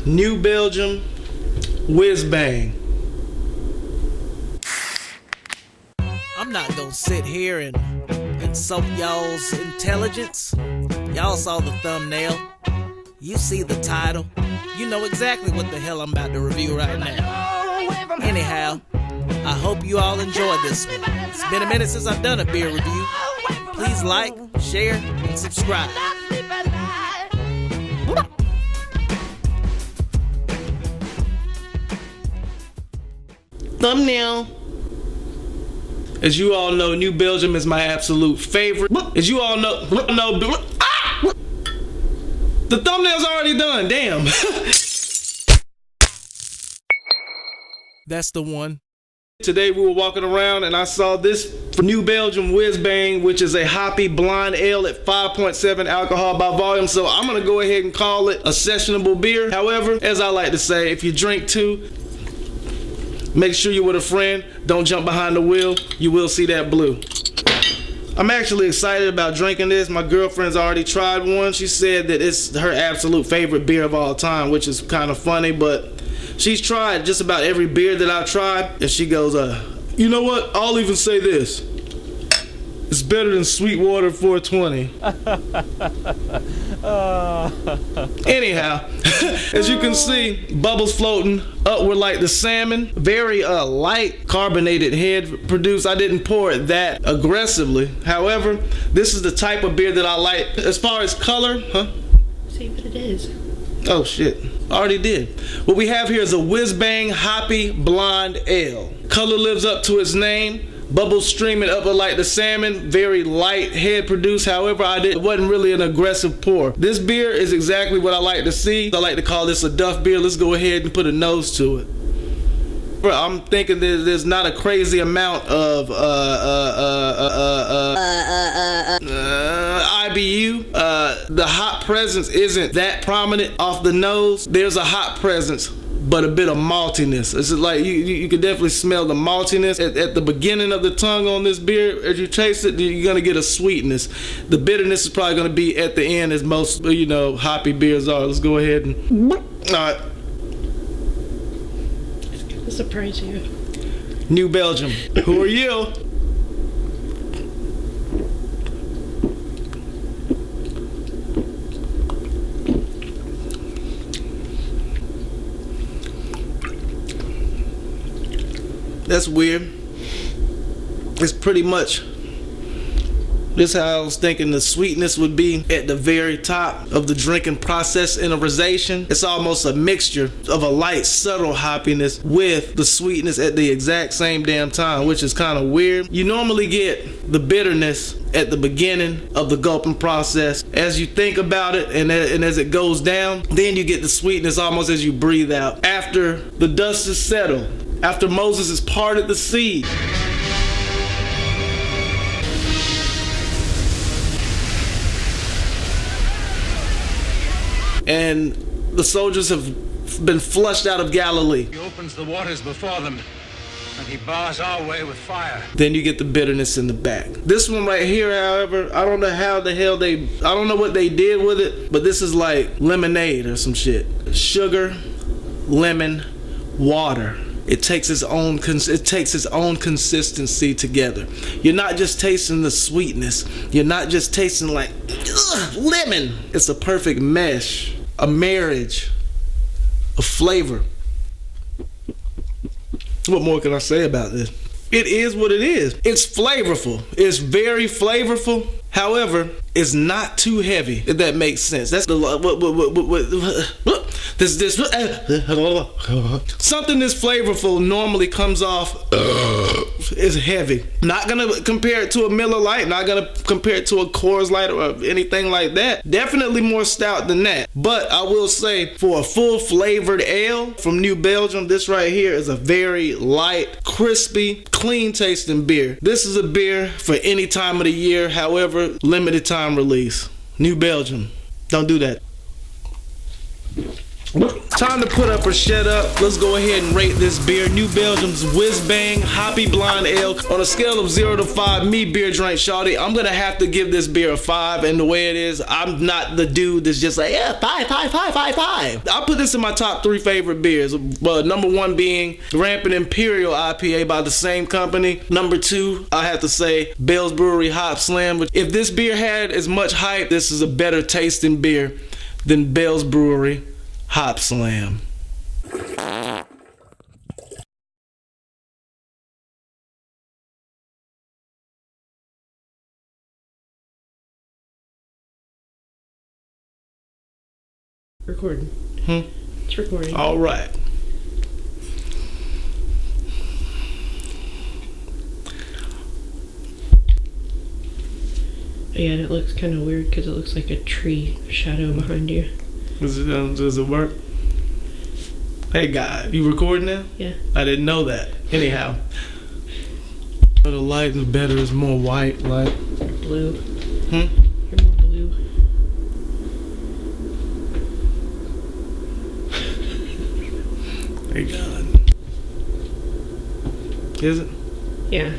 New Belgium Whizbang. I'm not gonna sit here and insult y'all's intelligence. Y'all saw the thumbnail. You see the title. You know exactly what the hell I'm about to review right now. Anyhow, I hope you all enjoyed this one. It's been a minute since I've done a beer review. Please like, share, and subscribe. Thumbnail. As you all know, New Belgium is my absolute favorite. As you all know, the thumbnail's already done. Damn. That's the one. Today we were walking around and I saw this New Belgium Whizbang, which is a hoppy blonde ale at 5.7 alcohol by volume. So I'm gonna go ahead and call it a sessionable beer. However, as I like to say, if you drink two, make sure you're with a friend. Don't jump behind the wheel. You will see that blue. I'm actually excited about drinking this. My girlfriend's already tried one. She said that it's her absolute favorite beer of all time, which is kind of funny, but she's tried just about every beer that I've tried, and she goes, you know what? I'll even say this. It's better than Sweetwater 420. Anyhow, as you can see, bubbles floating upward like the salmon. Very light carbonated head produced. I didn't pour it that aggressively. However, this is the type of beer that I like. As far as color, See what it is. Oh shit, I already did. What we have here is a Whizbang Hoppy Blonde Ale. Color lives up to its name. Bubbles streaming upward like the salmon. Very light head produced. However, it wasn't really an aggressive pour. This beer is exactly what I like to see. I like to call this a Duff beer. Let's go ahead and put a nose to it. I'm thinking there's not a crazy amount of IBU. The hop presence isn't that prominent off the nose. There's a hop presence, but a bit of maltiness. It's just like you can definitely smell the maltiness at the beginning of the tongue on this beer. As you taste it, you're gonna get a sweetness. The bitterness is probably gonna be at the end, as most hoppy beers are. Let's go ahead and all right. Surprise you. New Belgium. Who are you? That's weird. It's pretty much this is how I was thinking the sweetness would be at the very top of the drinking process interization. It's almost a mixture of a light, subtle hoppiness with the sweetness at the exact same damn time, which is kind of weird. You normally get the bitterness at the beginning of the gulping process. As you think about it and as it goes down, then you get the sweetness almost as you breathe out. After the dust is settled, after Moses has parted the sea, and the soldiers have been flushed out of Galilee. He opens the waters before them, and he bars our way with fire. Then you get the bitterness in the back. This one right here, however, I don't know how the hell I don't know what they did with it, but this is like lemonade or some shit. Sugar, lemon, water. It takes its own consistency together. You're not just tasting the sweetness. You're not just tasting like lemon. It's a perfect mesh, a marriage of flavor. What more can I say about this? It is what it is. It's flavorful. It's very flavorful. However, it's not too heavy, if that makes sense. That's something this flavorful normally comes off is heavy. Not gonna compare it to a Miller Lite, not gonna compare it to a Coors Light or anything like that. Definitely more stout than that. But I will say, for a full flavored ale from New Belgium, this right here is a very light, crispy, clean tasting beer. This is a beer for any time of the year. However, limited time release. New Belgium. Don't do that. Time to put up or shut up. Let's go ahead and rate this beer. New Belgium's Whizbang Hoppy Blonde Ale. On a scale of 0 to 5, me, BeerDrankShawty, I'm gonna have to give this beer a 5. And the way it is, I'm not the dude that's just like, yeah, 5. I'll put this in my top 3 favorite beers. Number 1 being Rampant Imperial IPA by the same company. Number 2, I have to say Bell's Brewery Hop Slam. If this beer had as much hype, this is a better tasting beer than Bell's Brewery Hop Slam. Recording. It's recording. All right. Yeah, and it looks kind of weird because it looks like a tree shadow behind you. Does it work? Hey, guy, you recording now? Yeah. I didn't know that. Anyhow. The light is better. It's more white light. Blue. Hmm? You're more blue. Hey, God. Is it? Yeah.